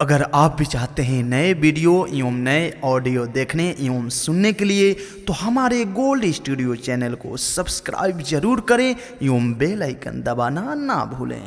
अगर आप भी चाहते हैं नए वीडियो एवं नए ऑडियो देखने एवं सुनने के लिए तो हमारे गोल्ड स्टूडियो चैनल को सब्सक्राइब जरूर करें एवं बेल आइकन दबाना ना भूलें।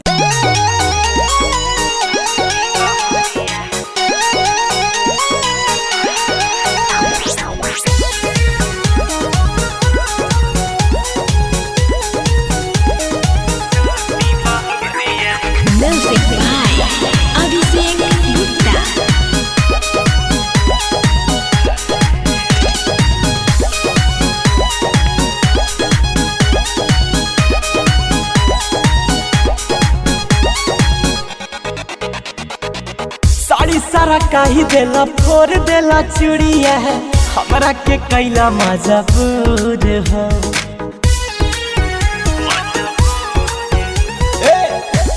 साड़ी सारा काही देला फोड़ देला चूड़िया है हमरा के कैला मजबूर हो।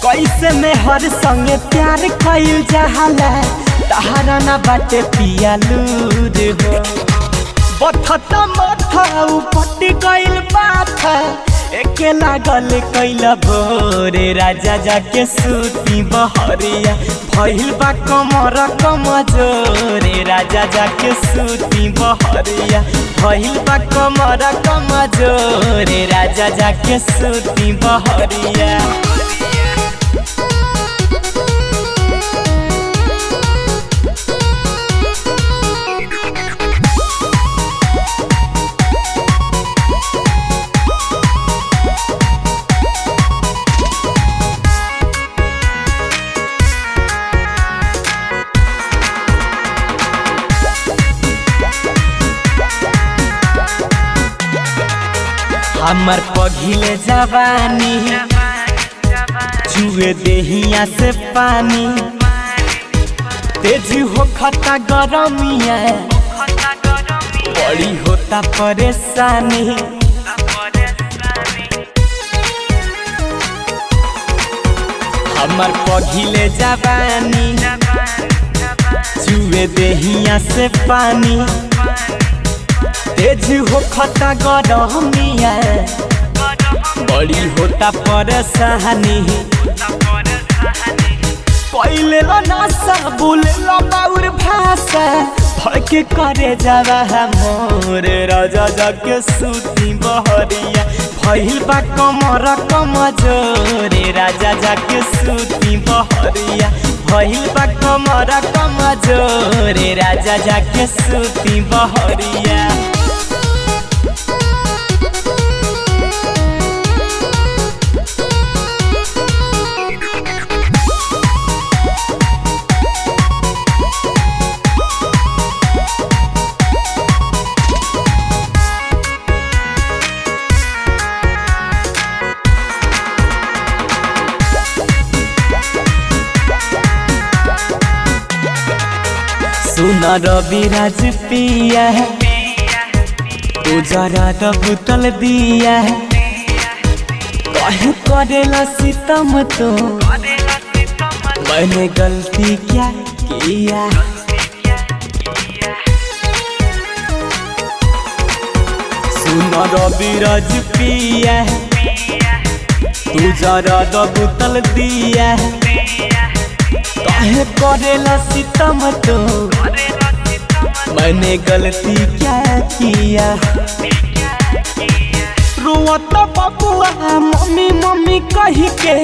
कैसे में हर संगे प्यार कइल जाला तहरा ना बाटे पिया लूर हो। बथता माथा उपट गइल बाथा एके लागल कैला भोरे राजा जाके सूती बहरिया भइल बा कमर कमजोरे राजा जाके सूती बहरिया भइल बा कमर कमजोरे राजा जाके सूती बहरिया। हमर पघिले जवानी जुए देहिया से पानी तेज हो खता गरमिया बड़ी होता परेशानी। हमर पघिले जवानी जुए देहिया से पानी तेज हो खता गरमिया बड़ी होता परेशानी। पहले नासा बोले बाउर भाषा भड़के करे जावा मोर राजा जाके सूती बहरिया भइल बा कमर कमजोरे राजा जाके सूती बहरिया भइल बा कमर कमजोरे राजा जाके सूती बहरिया। सुना रविराज पिया है तू जरा तो बुतल दिया है कहीं करेला सितम तो मैंने गलती क्या किया। सुना रविराज पिया है तू जरा तो बुतल दिया है काहे करेला सितम तो मैंने गलती क्या किया। रोता बबुआ मम्मी मम्मी कही के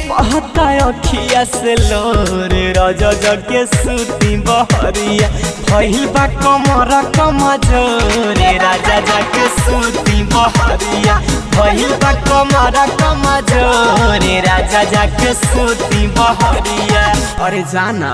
बहता अखिया से लोरे राजा जाके सूती बहरिया भइल बा कमर कमजोरे राजा जाके सूती बहरिया भइल बा कमर कमजोरे राजा जाके सूती बहरिया। अरे जाना।